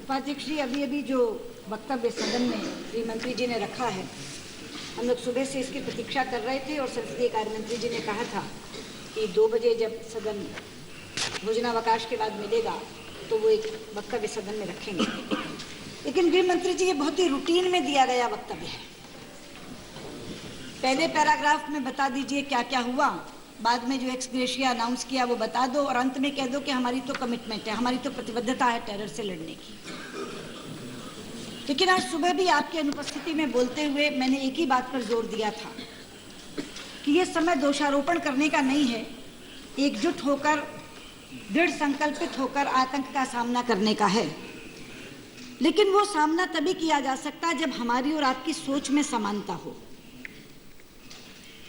उपाध्यक्ष जी, अभी अभी जो वक्तव्य सदन में गृह मंत्री जी ने रखा है, हम लोग सुबह से इसकी प्रतीक्षा कर रहे थे और संसदीय कार्य मंत्री जी ने कहा था कि 2 बजे जब सदन भोजनावकाश के बाद मिलेगा तो वो एक वक्तव्य सदन में रखेंगे। लेकिन गृह मंत्री जी, ये बहुत ही रूटीन में दिया गया वक्तव्य है। पहले पैराग्राफ में बता दीजिए क्या क्या हुआ, बाद में जो एक्स ग्रेशिया अनाउंस किया वो बता दो और अंत में कह दो कि हमारी तो कमिटमेंट है, हमारी तो प्रतिबद्धता है टेरर से लड़ने की। लेकिन आज सुबह भी आपकी अनुपस्थिति में बोलते हुए मैंने एक ही बात पर जोर दिया था कि ये समय दोषारोपण करने का नहीं है, एकजुट होकर दृढ़ संकल्पित होकर आतंक का सामना करने का है। लेकिन वो सामना तभी किया जा सकता है जब हमारी और आपकी सोच में समानता हो।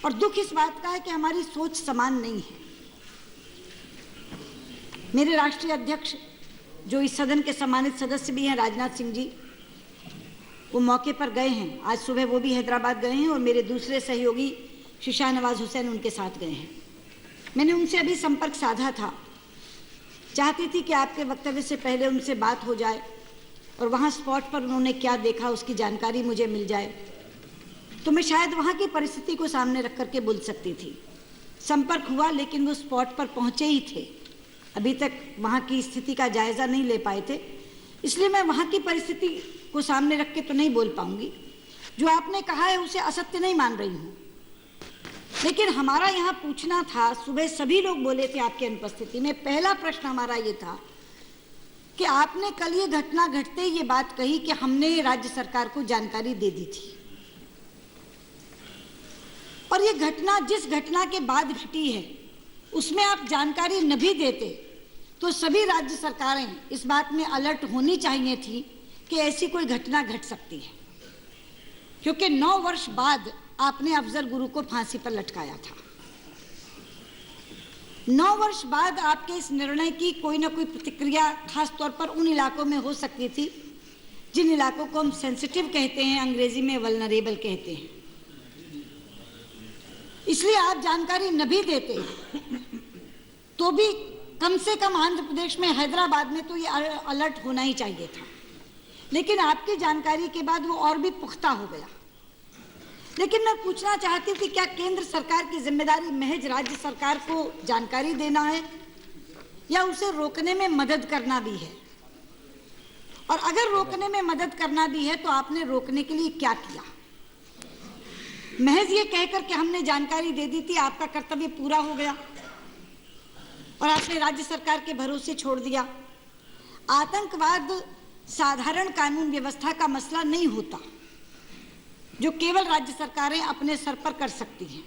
और दुख इस बात का है कि हमारी सोच समान नहीं है। मेरे राष्ट्रीय अध्यक्ष जो इस सदन के सम्मानित सदस्य भी हैं, राजनाथ सिंह जी, वो मौके पर गए हैं। आज सुबह वो भी हैदराबाद गए हैं और मेरे दूसरे सहयोगी श्री शाहनवाज हुसैन उनके साथ गए हैं। मैंने उनसे अभी संपर्क साधा था, चाहती थी कि आपके वक्तव्य से पहले उनसे बात हो जाए और वहाँ स्पॉट पर उन्होंने क्या देखा उसकी जानकारी मुझे मिल जाए, तो मैं शायद वहाँ की परिस्थिति को सामने रख करके बोल सकती थी। संपर्क हुआ लेकिन वो स्पॉट पर पहुँचे ही थे, अभी तक वहाँ की स्थिति का जायज़ा नहीं ले पाए थे, इसलिए मैं वहाँ की परिस्थिति को सामने रख के तो नहीं बोल पाऊँगी। जो आपने कहा है उसे असत्य नहीं मान रही हूँ, लेकिन हमारा यहाँ पूछना था, सुबह सभी लोग बोले थे आपकी अनुपस्थिति में, पहला प्रश्न हमारा ये था कि आपने कल ये घटना घटते ये बात कही कि हमने राज्य सरकार को जानकारी दे दी थी, और ये घटना जिस घटना के बाद घटी है उसमें आप जानकारी न भी देते तो सभी राज्य सरकारें इस बात में अलर्ट होनी चाहिए थी कि ऐसी कोई घटना घट सकती है, क्योंकि 9 वर्ष बाद आपने अफजल गुरु को फांसी पर लटकाया था। 9 वर्ष बाद आपके इस निर्णय की कोई ना कोई प्रतिक्रिया खास तौर पर उन इलाकों में हो सकती थी जिन इलाकों को हम सेंसिटिव कहते हैं, अंग्रेजी में वल्नरेबल कहते हैं। इसलिए आप जानकारी न भी देते तो भी कम से कम आंध्र प्रदेश में, हैदराबाद में तो ये अलर्ट होना ही चाहिए था। लेकिन आपकी जानकारी के बाद वो और भी पुख्ता हो गया। लेकिन मैं पूछना चाहती हूँ कि क्या केंद्र सरकार की जिम्मेदारी महज राज्य सरकार को जानकारी देना है या उसे रोकने में मदद करना भी है? और अगर रोकने में मदद करना भी है तो आपने रोकने के लिए क्या किया? महज ये कहकर के हमने जानकारी दे दी थी, आपका कर्तव्य पूरा हो गया और आपने राज्य सरकार के भरोसे छोड़ दिया। आतंकवाद साधारण कानून व्यवस्था का मसला नहीं होता जो केवल राज्य सरकारें अपने सर पर कर सकती हैं,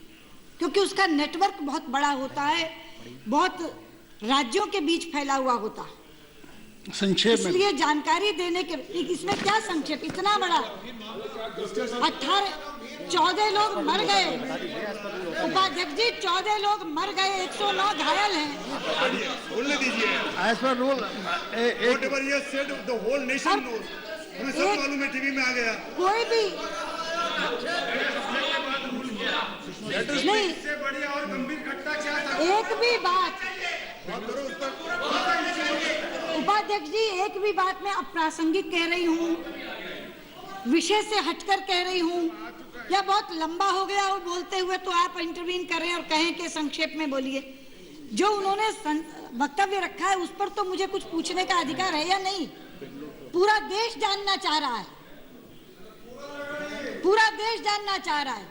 क्योंकि उसका नेटवर्क बहुत बड़ा होता है, बहुत राज्यों के बीच फैला हुआ होता है। संक्षेप में इसलिए जानकारी देने के, इसमें क्या संक्षेप, इतना बड़ा 14 लोग मर गए उपाध्यक्ष जी, 14 लोग मर गए, 109 घायल हैं। बोलने दीजिए। As per rule, whatever you said, the whole nation knows. हमें सब मालूम है, टीवी में आ गया। कोई भी नहीं, इससे बढ़िया और गंभीर घटना क्या था? एक भी बात उपाध्यक्ष जी, एक भी बात मैं अप्रासंगिक कह रही हूँ, विषय से हटकर कह रही हूँ, या बहुत लंबा हो गया वो बोलते हुए तो आप इंटरवीन करें और कहें कि संक्षेप में बोलिए। जो उन्होंने वक्तव्य रखा है उस पर तो मुझे कुछ पूछने का अधिकार है या नहीं? पूरा देश जानना चाह रहा है, पूरा देश जानना चाह रहा है।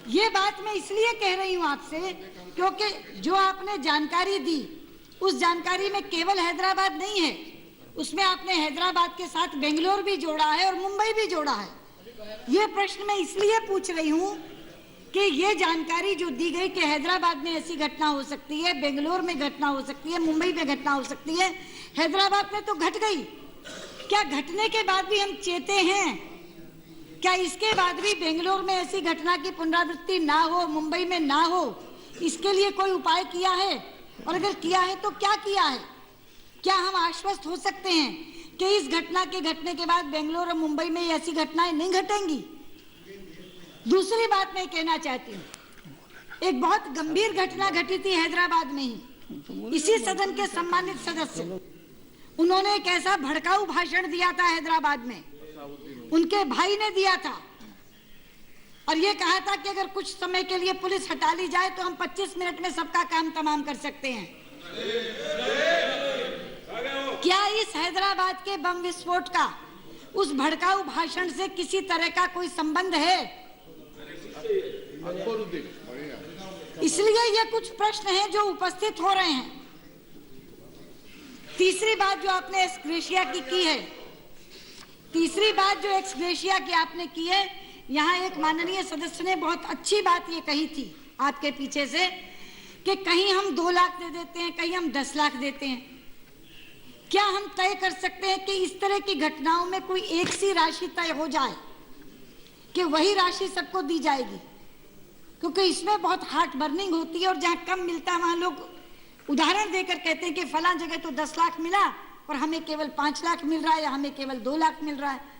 ये बात मैं इसलिए कह रही हूँ आपसे क्योंकि जो आपने जानकारी दी उस जानकारी में केवल हैदराबाद नहीं है, उसमें आपने हैदराबाद के साथ बेंगलोर भी जोड़ा है और मुंबई भी जोड़ा है। ये प्रश्न मैं इसलिए पूछ रही हूँ कि ये जानकारी जो दी गई कि हैदराबाद में ऐसी घटना हो सकती है, बेंगलोर में घटना हो सकती है, मुंबई में घटना हो सकती है, हैदराबाद में तो घट गई, क्या घटने के बाद भी हम चेते हैं? क्या इसके बाद भी बेंगलोर में ऐसी घटना की पुनरावृत्ति ना हो, मुंबई में ना हो, इसके लिए कोई उपाय किया है? और अगर किया है तो क्या किया है? क्या हम आश्वस्त हो सकते हैं कि इस घटना के घटने के बाद बेंगलोर और मुंबई में ऐसी घटनाएं नहीं घटेंगी? दूसरी बात मैं कहना चाहती हूँ, एक बहुत गंभीर घटना घटी थी हैदराबाद में ही, इसी सदन के सम्मानित सदस्य उन्होंने एक ऐसा भड़काऊ भाषण दिया था हैदराबाद में, उनके भाई ने दिया था, और ये कहा था कि अगर कुछ समय के लिए पुलिस हटा ली जाए तो हम 25 मिनट में सबका काम तमाम कर सकते हैं। क्या इस हैदराबाद के बम विस्फोट का उस भड़काऊ भाषण से किसी तरह का कोई संबंध है? इसलिए ये कुछ प्रश्न हैं जो उपस्थित हो रहे हैं। तीसरी बात जो आपने एक्स ग्रेशिया की है, तीसरी बात जो एक्स ग्रेशिया की आपने की है, यहाँ एक माननीय सदस्य ने बहुत अच्छी बात ये कही थी आपके पीछे से कि कहीं हम 2 लाख दे देते हैं, कहीं हम 10 लाख देते हैं। क्या हम तय कर सकते हैं कि इस तरह की घटनाओं में कोई एक सी राशि तय हो जाए कि वही राशि सबको दी जाएगी? क्योंकि इसमें बहुत हार्ट बर्निंग होती है, और जहाँ कम मिलता है वहाँ लोग उदाहरण देकर कहते हैं कि फलां जगह तो 10 लाख मिला और हमें केवल 5 लाख मिल रहा है, या हमें केवल 2 लाख मिल रहा है।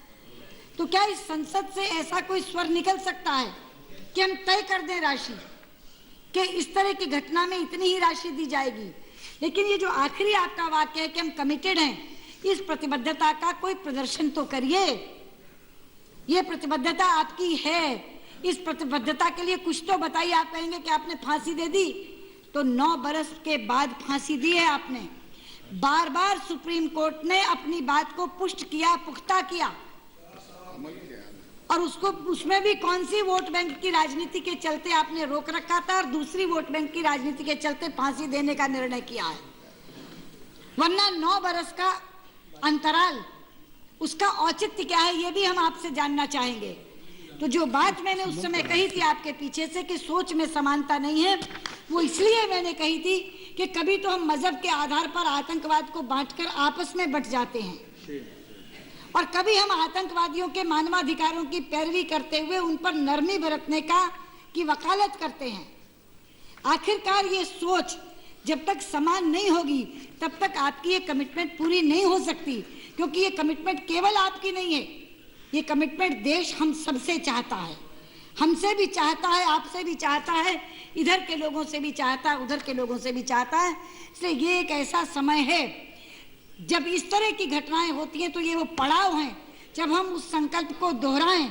तो क्या इस संसद से ऐसा कोई स्वर निकल सकता है कि हम तय कर दें राशि कि इस तरह की घटना में इतनी ही राशि दी जाएगी? लेकिन ये जो आखिरी आपका वाक्य है कि हम कमिटेड हैं, इस प्रतिबद्धता का कोई प्रदर्शन तो करिए। ये प्रतिबद्धता आपकी है, इस प्रतिबद्धता के लिए कुछ तो बताइए। आप कहेंगे कि आपने फांसी दे दी, तो 9 बरस के बाद फांसी दी है आपने। बार बार सुप्रीम कोर्ट ने अपनी बात को पुष्ट किया, पुख्ता किया, और उसमें भी कौन सी वोट बैंक की राजनीति के चलते आपने रोक रखा था, और दूसरी वोट बैंक की राजनीति के चलते फांसी देने का निर्णय किया है। वरना 9 बरस का अंतराल, उसका औचित्य क्या है, ये भी हम आपसे जानना चाहेंगे। तो जो बात मैंने उस समय कही थी आपके पीछे से कि सोच में समानता नहीं है, वो इसलिए मैंने कही थी कि कभी तो हम मजहब के आधार पर आतंकवाद को बांटकर आपस में बंट जाते हैं, और कभी हम आतंकवादियों के मानवाधिकारों की पैरवी करते हुए उन पर नरमी बरतने की वकालत करते हैं। आखिरकार ये सोच जब तक समान नहीं होगी तब तक आपकी ये कमिटमेंट पूरी नहीं हो सकती, क्योंकि ये कमिटमेंट केवल आपकी नहीं है, ये कमिटमेंट देश हम सबसे चाहता है, हमसे भी चाहता है, आपसे भी चाहता है, इधर के लोगों से भी चाहता है, उधर के लोगों से भी चाहता है। इसलिए ये एक ऐसा समय है जब इस तरह की घटनाएं होती हैं, तो ये वो पड़ाव हैं जब हम उस संकल्प को दोहराएं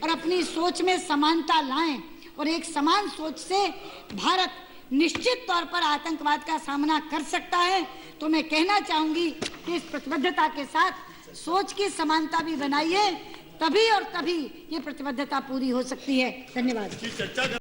और अपनी सोच में समानता लाएं, और एक समान सोच से भारत निश्चित तौर पर आतंकवाद का सामना कर सकता है। तो मैं कहना चाहूंगी कि इस प्रतिबद्धता के साथ सोच की समानता भी बनाइए, तभी और तभी ये प्रतिबद्धता पूरी हो सकती है। धन्यवाद।